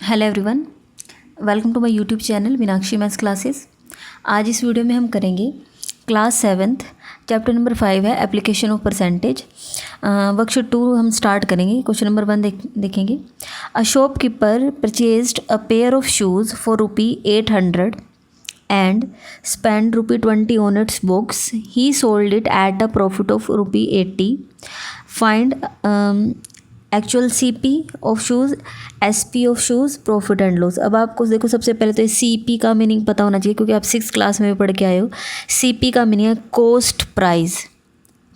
Hello everyone, welcome to my YouTube channel Meenakshi maths classes. आज इस video में हम करेंगे क्लास 7 चैप्टर नंबर 5 है एप्लीकेशन ऑफ परसेंटेज। वर्कशीट 2 हम स्टार्ट करेंगे। क्वेश्चन नंबर 1 देखेंगे। A shopkeeper purchased a pair of shoes for ₹800 and spent ₹20 on its books. He sold it at a profit of ₹80. Find actual CP of shoes, SP of shoes, profit and loss. अब आपको देखो, सबसे पहले तो CP का meaning पता होना चाहिए क्योंकि आप 6th क्लास में भी पढ़ के आए हो। CP का मीनिंग है कॉस्ट प्राइस,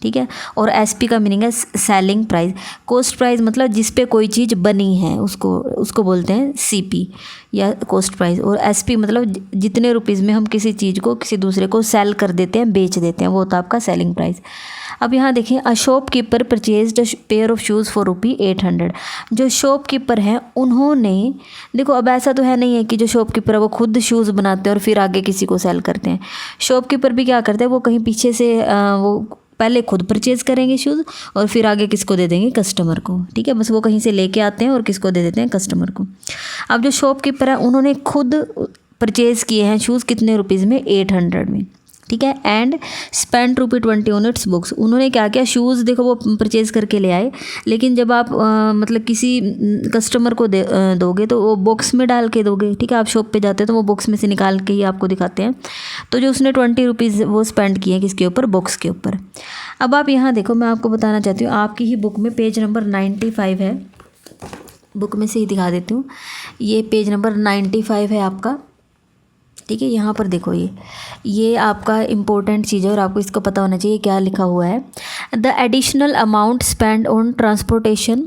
ठीक है, और SP का मीनिंग है सेलिंग प्राइस। कॉस्ट प्राइस मतलब जिस पे कोई चीज़ बनी है उसको बोलते हैं CP या कॉस्ट प्राइस, और SP मतलब जितने रुपीज़ में हम किसी चीज़ को किसी दूसरे को सेल कर देते हैं, बेच देते हैं, वो होता है आपका सेलिंग प्राइस। अब यहाँ देखें, a shopkeeper purchased a pair of shoes for ₹800। जो शॉपकीपर हैं उन्होंने, देखो अब ऐसा तो है नहीं है कि जो शॉपकीपर है वो खुद शूज़ बनाते हैं और फिर आगे किसी को सेल करते हैं। शॉपकीपर भी क्या करते हैं, वो कहीं पीछे से वो पहले खुद परचेज़ करेंगे शूज़ और फिर आगे किसको दे देंगे, कस्टमर को, ठीक है। बस वो कहीं से लेके आते हैं और किसको दे देते हैं, कस्टमर को। अब जो शॉपकीपर है उन्होंने खुद परचेज़ किए हैं शूज़ कितने रुपीज़ में, 800 में, ठीक है। And spend ₹20 on it's books. उन्होंने क्या किया, शूज़ देखो वो परचेज़ करके ले आए, लेकिन जब आप मतलब किसी कस्टमर को दोगे तो वो बॉक्स में डाल के दोगे, ठीक है। आप शॉप पे जाते हो तो वो बॉक्स में से निकाल के ही आपको दिखाते हैं। तो जो उसने ₹20 वो स्पेंड किए किसके ऊपर, बॉक्स के ऊपर। अब आप यहाँ देखो, मैं आपको बताना चाहती हूँ, आपकी ही बुक में पेज नंबर 95 है, बुक में से ही दिखा देती हूँ। ये पेज नंबर 95 है आपका, ठीक है। यहाँ पर देखो, ये आपका इम्पोर्टेंट चीज़ है और आपको इसको पता होना चाहिए क्या लिखा हुआ है। The additional amount spend on transportation,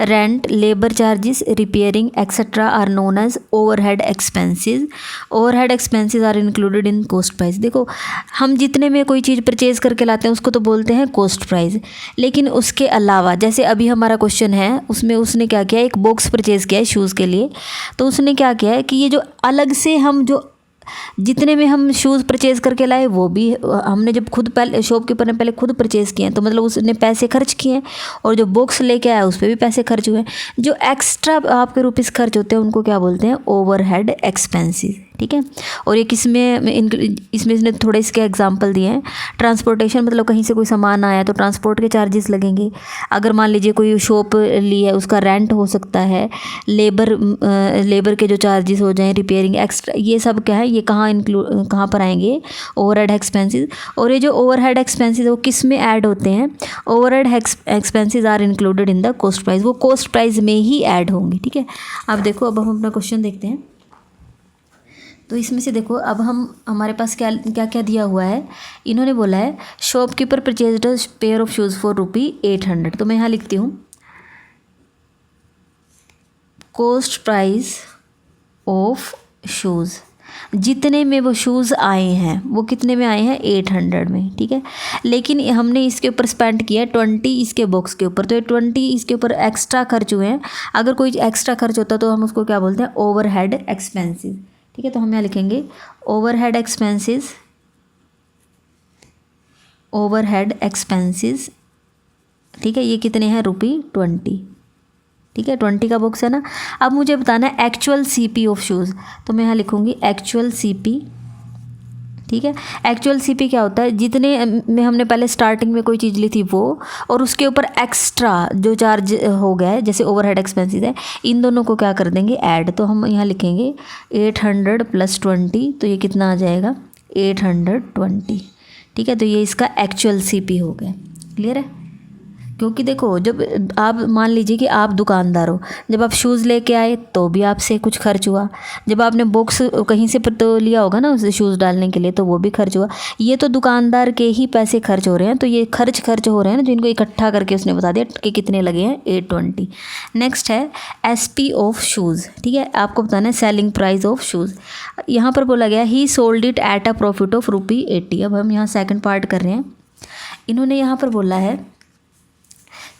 rent, labour charges, repairing etcetera are known as overhead expenses. Overhead expenses are included in cost price. देखो, हम जितने में कोई चीज़ परचेज़ करके लाते हैं उसको तो बोलते हैं कॉस्ट प्राइस, लेकिन उसके अलावा जैसे अभी हमारा क्वेश्चन है उसमें उसने क्या किया, एक बॉक्स परचेज़ किया है शूज़ के लिए। तो उसने क्या किया है कि ये जो अलग से हम जो जितने में हम शूज़ परचेज़ करके लाए वो भी हमने जब खुद पहले शॉपकीपर ने पहले खुद परचेज़ किए हैं तो मतलब उसने पैसे खर्च किए हैं, और जो बॉक्स लेके आया उस पर भी पैसे खर्च हुए हैं। जो एक्स्ट्रा आपके रुपीज़ खर्च होते हैं उनको क्या बोलते हैं, ओवरहेड एक्सपेंसेस, ठीक है। और ये किसमें इसमें इसने थोड़े इसके एग्जांपल दिए हैं। ट्रांसपोर्टेशन मतलब कहीं से कोई सामान आया तो ट्रांसपोर्ट के चार्जेस लगेंगे। अगर मान लीजिए कोई शॉप ली है उसका रेंट हो सकता है, लेबर के जो चार्जेस हो जाएं, रिपेयरिंग एक्स्ट्रा, ये सब क्या है, ये कहाँ पर आएंगे, ओवरहेड एक्सपेंसेस। और ये जो ओवरहेड एक्सपेंसेस वो किस में ऐड होते हैं, overhead expenses are included in the cost price, वो कॉस्ट प्राइस में ही ऐड होंगे, ठीक है। अब देखो, अब हम अपना क्वेश्चन देखते हैं। तो इसमें से देखो, अब हमारे पास क्या क्या क्या दिया हुआ है। इन्होंने बोला है shopkeeper purchased a pair of shoes for ₹800। तो मैं यहाँ लिखती हूँ कॉस्ट प्राइस ऑफ शूज़, जितने में वो शूज़ आए हैं वो कितने में आए हैं, 800 में, ठीक है। लेकिन हमने इसके ऊपर स्पेंड किया 20 इसके बॉक्स के ऊपर, तो ये 20 इसके ऊपर एक्स्ट्रा खर्च हुए हैं। अगर कोई एक्स्ट्रा खर्च होता तो हम उसको क्या बोलते हैं, ओवरहेड एक्सपेंसेस, ठीक है। तो हम यहाँ लिखेंगे ओवरहेड एक्सपेंसेस, ओवरहेड एक्सपेंसेस, ठीक है। ये कितने हैं, ₹20, ठीक है। 20 का बॉक्स है ना। अब मुझे बताना है एक्चुअल CP ऑफ शूज़, तो मैं यहाँ लिखूँगी एक्चुअल CP, ठीक है। एक्चुअल CP क्या होता है, जितने में हमने पहले स्टार्टिंग में कोई चीज़ ली थी वो, और उसके ऊपर एक्स्ट्रा जो चार्ज हो गया है जैसे ओवरहेड एक्सपेंसेस है, इन दोनों को क्या कर देंगे, ऐड। तो हम यहाँ लिखेंगे 800 + 20, तो ये कितना आ जाएगा, 820, ठीक है। तो ये इसका एक्चुअल CP हो गया। क्लियर है। क्योंकि देखो, जब आप मान लीजिए कि आप दुकानदार हो, जब आप शूज़ लेके आए तो भी आपसे कुछ खर्च हुआ, जब आपने बॉक्स कहीं से तो लिया होगा ना उसे शूज़ डालने के लिए, तो वो भी खर्च हुआ। ये तो दुकानदार के ही पैसे खर्च हो रहे हैं, तो ये खर्च हो रहे हैं ना, जिनको इकट्ठा करके उसने बता दिया कि कितने लगे हैं, 820। नेक्स्ट है SP ऑफ शूज़, ठीक है। आपको बताना है सेलिंग प्राइस ऑफ शूज़। यहाँ पर बोला गया ही sold it at a profit of ₹80। अब हम यहाँ सेकेंड पार्ट कर रहे हैं। इन्होंने यहाँ पर बोला है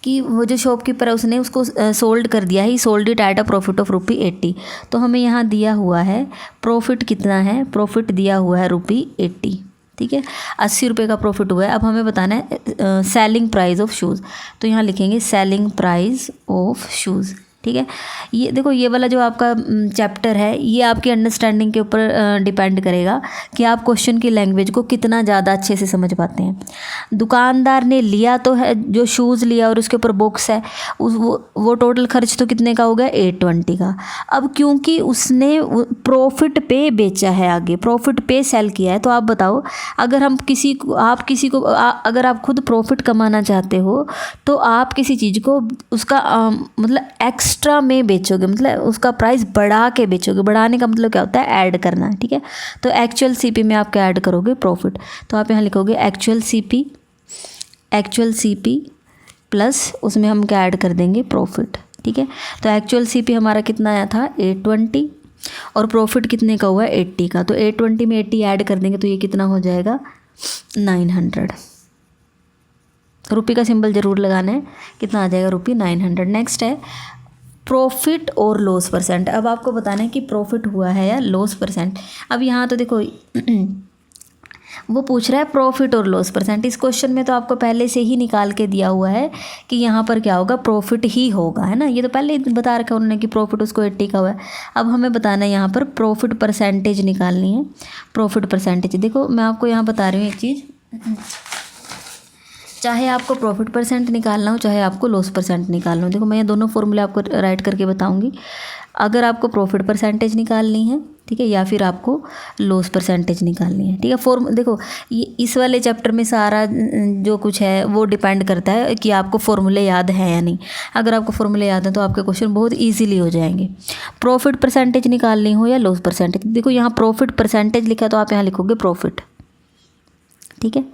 कि वो जो शॉपकीपर है उसने उसको सोल्ड कर दिया है, sold it at a profit of ₹80। तो हमें यहाँ दिया हुआ है प्रॉफिट कितना है, प्रॉफिट दिया हुआ है ₹80, ठीक है। 80 रुपये का प्रॉफिट हुआ है। अब हमें बताना है सेलिंग प्राइस ऑफ शूज़, तो यहाँ लिखेंगे सेलिंग प्राइस ऑफ शूज़, ठीक है। ये देखो, ये वाला जो आपका चैप्टर है ये आपकी अंडरस्टैंडिंग के ऊपर डिपेंड करेगा कि आप क्वेश्चन की लैंग्वेज को कितना ज़्यादा अच्छे से समझ पाते हैं। दुकानदार ने लिया तो है, जो शूज़ लिया और उसके ऊपर बॉक्स है, वो टोटल खर्च तो कितने का हो गया, 820 का। अब क्योंकि उसने प्रॉफिट पे बेचा है, आगे प्रॉफिट पे सेल किया है, तो आप बताओ, अगर हम किसी को अगर आप खुद प्रॉफिट कमाना चाहते हो तो आप किसी चीज़ को उसका मतलब एक्स्ट्रा में बेचोगे, मतलब उसका प्राइस बढ़ा के बेचोगे। बढ़ाने का मतलब क्या होता है, ऐड करना, ठीक है। तो एक्चुअल सीपी में आप क्या ऐड करोगे, प्रॉफिट। तो आप यहाँ लिखोगे एक्चुअल सीपी प्लस उसमें हम क्या ऐड कर देंगे, प्रॉफिट, ठीक है। तो एक्चुअल सीपी हमारा कितना आया था, 820, और प्रॉफिट कितने का हुआ है, 80 का। तो 820 में 80 ऐड कर देंगे तो ये कितना हो जाएगा, 900 रुपये का सिंबल ज़रूर लगाना है, कितना आ जाएगा, रुपये 900। नेक्स्ट है प्रॉफिट और लॉस परसेंट। अब आपको बताना है कि प्रॉफिट हुआ है या लॉस परसेंट। अब यहाँ तो देखो वो पूछ रहा है प्रॉफिट और लॉस परसेंट। इस क्वेश्चन में तो आपको पहले से ही निकाल के दिया हुआ है कि यहाँ पर क्या होगा, प्रॉफिट ही होगा, है ना। ये तो पहले ही बता रखा उन्होंने कि प्रॉफिट उसको 80 का हुआ है। अब हमें बताना है यहाँ पर प्रॉफिट परसेंटेज निकालनी है। प्रॉफिट परसेंटेज, देखो मैं आपको यहाँ बता रही हूँ एक चीज़, चाहे आपको प्रॉफिट परसेंट निकालना हो चाहे आपको लॉस परसेंट निकालना हो। देखो मैं ये दोनों फॉर्मूले आपको राइट करके बताऊंगी। अगर आपको प्रॉफिट परसेंटेज निकालनी है, ठीक है, या फिर आपको लॉस परसेंटेज निकालनी है, ठीक है। देखो ये इस वाले चैप्टर में सारा जो कुछ है वो डिपेंड करता है कि आपको फॉर्मूले याद है या नहीं। अगर आपको फॉर्मूले याद है तो आपके क्वेश्चन बहुत ईजिली हो जाएंगे। प्रॉफिट परसेंटेज निकालनी हो या लॉस परसेंटेज, देखो यहाँ प्रॉफिट परसेंटेज लिखा तो आप यहाँ लिखोगे प्रॉफिट, ठीक है।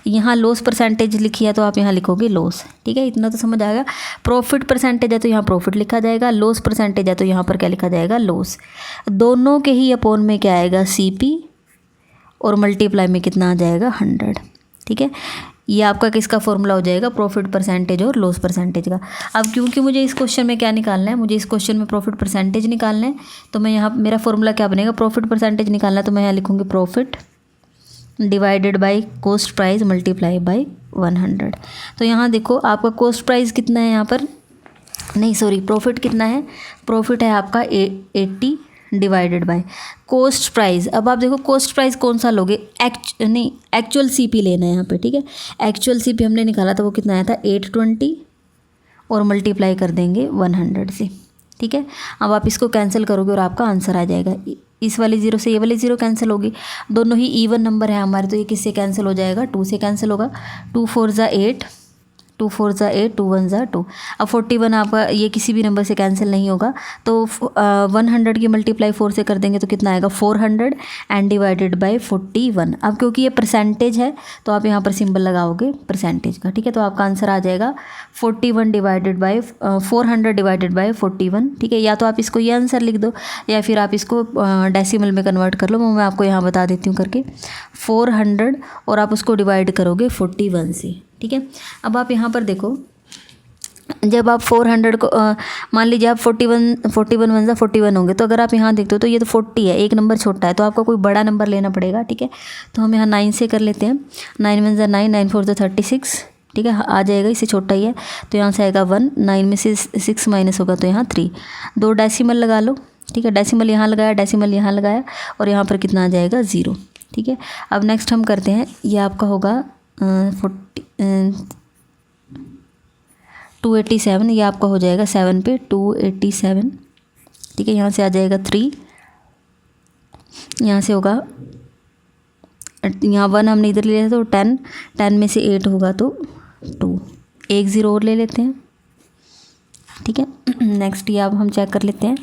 यहाँ लॉस परसेंटेज लिखी है तो आप यहाँ लिखोगे लॉस, ठीक है। इतना तो समझ आएगा। प्रॉफिट परसेंटेज है तो यहाँ प्रॉफिट लिखा जाएगा, लॉस परसेंटेज है तो यहाँ पर क्या लिखा जाएगा, लॉस। दोनों के ही अपोन में क्या आएगा, सीपी, और मल्टीप्लाई में कितना आ जाएगा, 100, ठीक है। ये आपका किसका फॉर्मूला हो जाएगा, प्रॉफिट परसेंटेज और लॉस परसेंटेज का। अब क्योंकि मुझे इस क्वेश्चन में क्या निकालना है, मुझे इस क्वेश्चन में प्रॉफिट परसेंटेज निकालना है, तो मैं यहाँ मेरा फॉर्मूला क्या बनेगा, प्रॉफिट परसेंटेज निकालना है तो मैं यहाँ लिखूँगी profit divided by cost price multiply by 100। तो यहाँ देखो आपका कॉस्ट प्राइस कितना है, यहाँ पर नहीं सॉरी प्रॉफिट कितना है, प्रॉफिट है आपका 80 डिवाइडेड बाय कॉस्ट प्राइस। अब आप देखो कॉस्ट प्राइस कौन सा लोगे, एक्चुअल सीपी लेना है यहाँ पे, ठीक है। एक्चुअल सीपी हमने निकाला था वो कितना आया था, 820, और मल्टीप्लाई कर देंगे 100 से, ठीक है। अब आप इसको कैंसिल करोगे और आपका आंसर आ जाएगा। इस वाली ज़ीरो से ये वाली ज़ीरो कैंसिल होगी, दोनों ही इवन नंबर है हमारे, तो ये किससे कैंसिल हो जाएगा, 2 से कैंसिल होगा। 2 4 ज़ा 8, 2 4 ज़ा 8, 2 1 ज़ा 2। अब 41 आपका ये किसी भी नंबर से कैंसिल नहीं होगा, तो 100 की मल्टीप्लाई 4 से कर देंगे तो कितना आएगा, 400 एंड डिवाइडेड बाय 41। अब क्योंकि ये परसेंटेज है तो आप यहाँ पर सिंबल लगाओगे परसेंटेज का, ठीक है। तो आपका आंसर आ जाएगा 41 डिवाइडेड बाय 400 डिवाइडेड बाय 41, ठीक है। या तो आप इसको ये आंसर लिख दो या फिर आप इसको डेसिमल में कन्वर्ट कर लो, मैं आपको यहाँ बता देती हूँ करके। 400 और आप उसको डिवाइड करोगे 41 से, ठीक है। अब आप यहाँ पर देखो, जब आप 400 को मान लीजिए आप 41 1 ज़ा 41 होंगे, तो अगर आप यहाँ देखते हो तो ये तो 40 है, एक नंबर छोटा है, तो आपको कोई बड़ा नंबर लेना पड़ेगा, ठीक है। तो हम यहाँ 9 से कर लेते हैं। 9 1 ज़ा 9, 9 4 ज़ा 36, ठीक है, आ जाएगा, इससे छोटा ही है तो यहाँ से आएगा 1, 9 में से 6 माइनस होगा तो यहाँ 3, 2 डेसिमल लगा लो, ठीक है। डेसिमल यहाँ लगाया, डेसिमल यहाँ लगाया, और यहाँ पर कितना आ जाएगा, 0, ठीक है। अब नेक्स्ट हम करते हैं, ये आपका होगा 287, ये आपका हो जाएगा 7 पे 287, ठीक है। यहाँ से आ जाएगा 3, यहाँ से होगा, यहाँ 1 हमने इधर ले लिया तो 10, 10 में से 8 होगा तो 2, 1 0 और ले लेते हैं, ठीक है। नेक्स्ट ये अब हम चेक कर लेते हैं,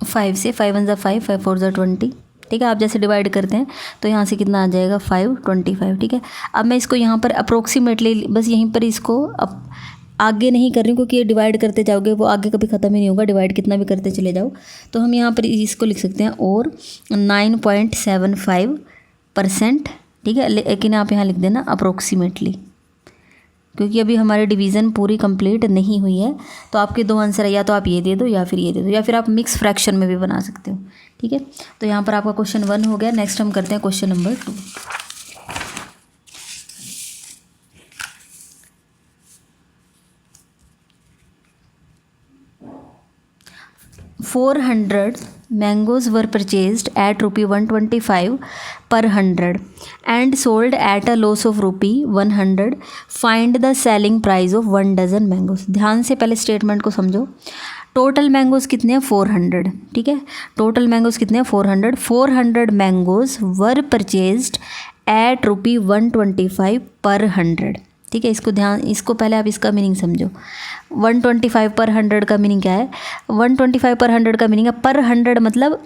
5 से 5 1 ज़ा 5, 5 4 ज़ा 20, ठीक है। आप जैसे डिवाइड करते हैं तो यहाँ से कितना आ जाएगा, 525, ठीक है। अब मैं इसको यहाँ पर अप्रोक्सीमेटली बस यहीं पर इसको आगे नहीं कर रही हूँ, क्योंकि ये डिवाइड करते जाओगे वो आगे कभी ख़त्म ही नहीं होगा, डिवाइड कितना भी करते चले जाओ। तो हम यहाँ पर इसको लिख सकते हैं और 9.75%, ठीक है। लेकिन आप यहाँ लिख देना अप्रोक्सीमेटली, क्योंकि अभी हमारी डिवीज़न पूरी कंप्लीट नहीं हुई है। तो आपके 2 आंसर है, या तो आप ये दे दो या फिर ये दे दो, या फिर आप मिक्स फ्रैक्शन में भी बना सकते हो, ठीक है। तो यहाँ पर आपका क्वेश्चन 1 हो गया। नेक्स्ट हम करते हैं question number 2। 400 mangoes were purchased at rupee 125 per 100 and sold at a loss of rupee 100. Find the selling price of 1 dozen mangoes. ध्यान से पहले स्टेटमेंट को समझो. टोटल मैंगोज़ कितने हैं 400. ठीक है, टोटल मैंगोज़ कितने हैं 400. 400 मैंगोज़ वर परचेज्ड एट रुपी 125 पर 100. ठीक है, इसको पहले आप इसका मीनिंग समझो. 125 पर 100 का मीनिंग क्या है. 125 पर 100 का मीनिंग है पर 100 मतलब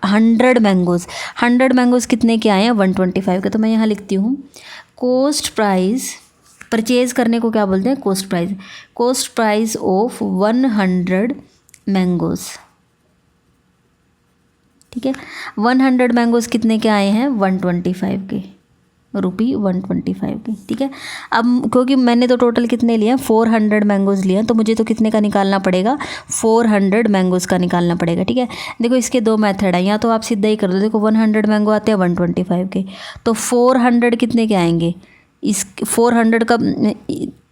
100 मैंगोज़. 100 मैंगोज़ कितने के आए हैं 125 के. तो मैं यहाँ लिखती हूँ कोस्ट प्राइस. परचेज़ करने को क्या बोलते हैं coast price. Coast price of 100 mangoes. ठीक है, 100 मैंगोज़ कितने के आए हैं 125 के, रुपी 125 की. ठीक है, अब क्योंकि मैंने तो टोटल कितने लिए हैं 400 मैंगोज़ लिए हैं, तो मुझे तो कितने का निकालना पड़ेगा 400 मैंगोज़ का निकालना पड़ेगा. ठीक है, देखो इसके दो मेथड हैं. या तो आप सीधा ही कर दो. देखो 100 मैंगो आते हैं 125 के, तो 400 कितने के आएंगे. इस 400 का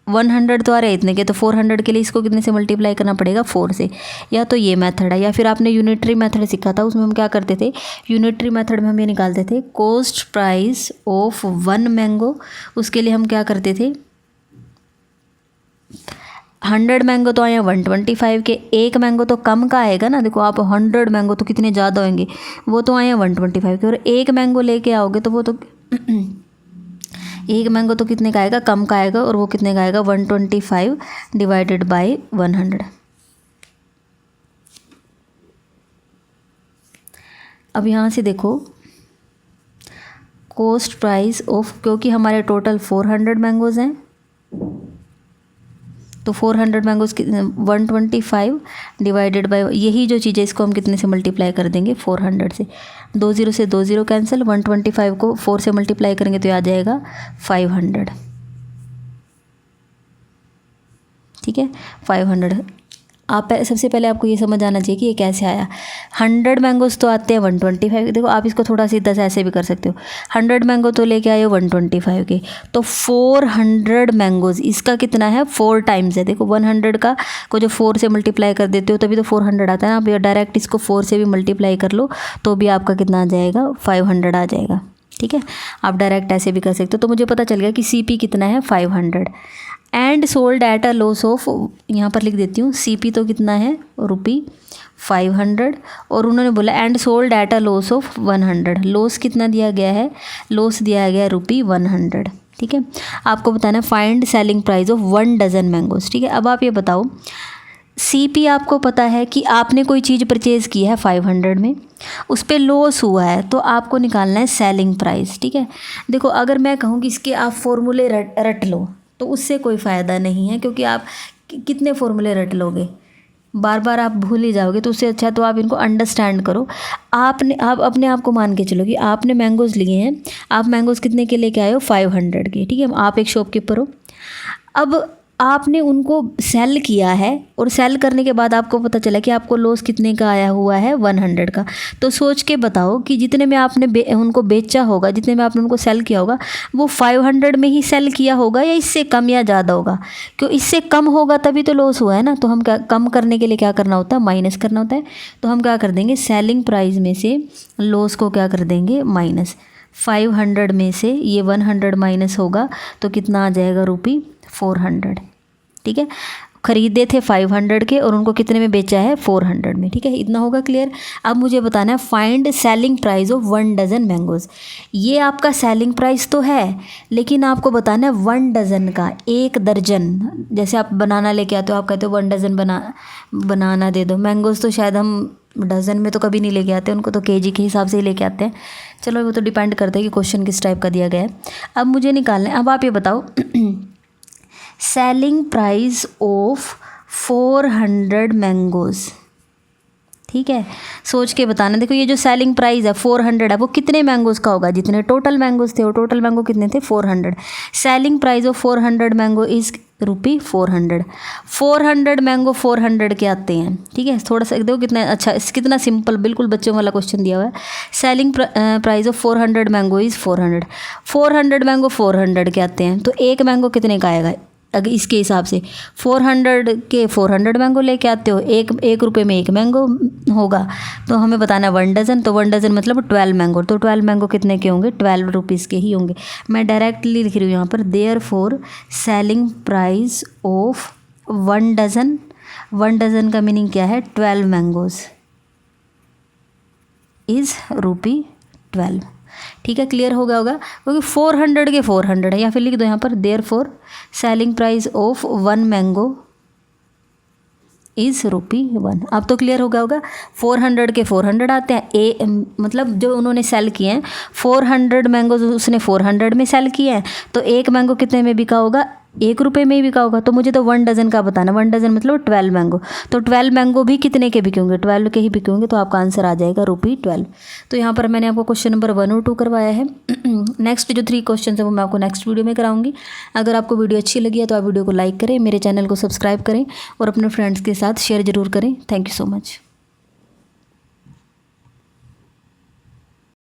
100 तो आ रहे इतने के, तो 400 के लिए इसको कितने से मल्टीप्लाई करना पड़ेगा 4 से. या तो ये मेथड है, या फिर आपने यूनिटरी मेथड सीखा था, उसमें हम क्या करते थे. यूनिटरी मेथड में हम ये निकालते थे कोस्ट प्राइस ऑफ 1 मैंगो. उसके लिए हम क्या करते थे 100 मैंगो तो आए 125 के, एक मैंगो तो कम का आएगा ना. देखो आप 100 मैंगो तो कितने ज़्यादा होंगे, वो तो आए 125 के, और एक मैंगो लेके आओगे तो वो तो एक मैंगो तो कितने का आएगा कम का आएगा, और वो कितने का आएगा 125 डिवाइडेड बाय 100. अब यहाँ से देखो कोस्ट प्राइस ऑफ, क्योंकि हमारे टोटल 400 मैंगोज़ हैं, तो 400 मैंगोज़ 125 डिवाइडेड बाय, यही जो चीज़ है इसको हम कितने से मल्टीप्लाई कर देंगे 400 से. 20 से 20 कैंसिल, 125 को 4 से मल्टीप्लाई करेंगे तो आ जाएगा 500. ठीक है, 500. आप सबसे पहले आपको ये समझ आना चाहिए कि ये कैसे आया. 100 मैंगोज़ तो आते हैं 125. देखो आप इसको थोड़ा सीधा सा ऐसे भी कर सकते हो. 100 मैंगो तो लेके आए हो 125 के, तो 400 मैंगोज़ इसका कितना है 4 टाइम्स है. देखो 100 का को जो 4 से मल्टीप्लाई कर देते हो तभी तो 400 आता है ना. आप डायरेक्ट इसको 4 से भी मल्टीप्लाई कर लो तो भी आपका कितना आ जाएगा 500 आ जाएगा. ठीक है, आप डायरेक्ट ऐसे भी कर सकते हो. तो मुझे पता चल गया कि CP कितना है 500. And sold at a loss of, यहाँ पर लिख देती हूँ CP तो कितना है रुपी 500, और उन्होंने बोला and sold at a loss of 100. Loss कितना दिया गया है, लॉस दिया गया है रुपी 100. ठीक है, आपको बताना है find selling price of 1 dozen mangoes. ठीक है, अब आप ये बताओ CP आपको पता है कि आपने कोई चीज़ परचेज़ की है 500 में, उस पर लॉस हुआ है, तो आपको निकालना है सेलिंग प्राइस. ठीक है, देखो अगर मैं कहूँ कि इसके आप फॉर्मूले रट लो तो उससे कोई फ़ायदा नहीं है, क्योंकि आप कितने फॉर्मूले रट लोगे, बार बार आप भूल ही जाओगे. तो उससे अच्छा तो आप इनको अंडरस्टैंड करो. आप अपने आप को मान के चलो कि आपने मैंगोज़ लिए हैं. आप मैंगोज़ कितने के लेके आए हो 500 के. ठीक है, आप एक शॉपकीपर हो. अब आपने उनको सेल किया है, और सेल करने के बाद आपको पता चला कि आपको लॉस कितने का आया हुआ है 100 का. तो सोच के बताओ कि जितने में आपने उनको बेचा होगा, जितने में आपने उनको सेल किया होगा, वो 500 में ही सेल किया होगा या इससे कम या ज़्यादा होगा. क्यों इससे कम होगा तभी तो लॉस हुआ है ना. तो हम क्या कम करने के लिए क्या करना होता है माइनस करना होता है. तो हम क्या कर देंगे सेलिंग प्राइस में से लॉस को क्या कर देंगे माइनस. 500 में से ये 100 माइनस होगा तो कितना आ जाएगा रुपी 400. ठीक है, खरीदे थे 500 के और उनको कितने में बेचा है 400 में. ठीक है, इतना होगा क्लियर. अब मुझे बताना है find selling price of 1 dozen mangoes. ये आपका सेलिंग प्राइस तो है, लेकिन आपको बताना है 1 डजन का, 1 दर्जन. जैसे आप बनाना लेके आते हो, आप कहते हो 1 डजन बनाना दे दो. मैंगोज़ तो शायद हम डजन में तो कभी नहीं लेके आते, उनको तो केजी के हिसाब से ही लेके आते हैं. चलो वो तो डिपेंड करता है कि क्वेश्चन किस टाइप का दिया गया है. अब मुझे निकालना है. अब आप ये बताओ सेलिंग प्राइस ऑफ 400 मैंगोज़. ठीक है, सोच के बताना. देखो ये जो सेलिंग प्राइस है 400 है, वो कितने मैंगोज़ का होगा, जितने टोटल मैंगोज़ थे. और टोटल मैंगो कितने थे 400. Selling price of 400 mango is rupee 400. 400 mango 400 के आते हैं. ठीक है, थोड़ा सा देखो कितना अच्छा, कितना सिंपल, बिल्कुल बच्चों वाला क्वेश्चन दिया हुआ है. Selling price of 400 mango is 400. 400 mango 400 के आते हैं, तो एक मैंगो कितने का आएगा. अगर इसके हिसाब से 400 के 400 मैंगो लेके आते हो, एक रुपये में एक मैंगो होगा, तो हमें बताना 1 डज़न, तो 1 डज़न मतलब 12 मैंगो, तो 12 मैंगो कितने के होंगे, 12 रुपीज़ के ही होंगे। मैं डायरेक्टली लिख रही हूँ यहाँ पर, therefore selling price of 1 dozen, 1 dozen का मीनिंग क्या है, 12 मैंगोज़ इज़ ₹12। ठीक है, क्लियर हो गया होगा, क्योंकि 400 के 400 है, या फिर लिख दो यहाँ पर therefore selling price of 1 mango is ₹1। अब तो क्लियर हो गया होगा। 400 के 400 आते हैं, मतलब जो उन्होंने सेल किए हैं 400 मैंगो, उसने 400 में सेल किए हैं, तो एक मैंगो कितने में बिका होगा, 1 रुपये में ही बिका होगा। तो मुझे तो 1 डज़न का बताना, 1 डज़न मतलब 12 मैंगो, तो 12 मैंगो भी कितने के बिके होंगे, 12 के ही बिके होंगे, तो आपका आंसर आ जाएगा ₹12। तो यहाँ पर मैंने आपको क्वेश्चन नंबर 1 और 2 करवाया है। नेक्स्ट जो 3 क्वेश्चन है वो मैं आपको नेक्स्ट वीडियो में कराऊंगी। अगर आपको वीडियो अच्छी लगी है तो आप वीडियो को लाइक करें, मेरे चैनल को सब्सक्राइब करें और अपने फ्रेंड्स के साथ शेयर ज़रूर करें। Thank you so much.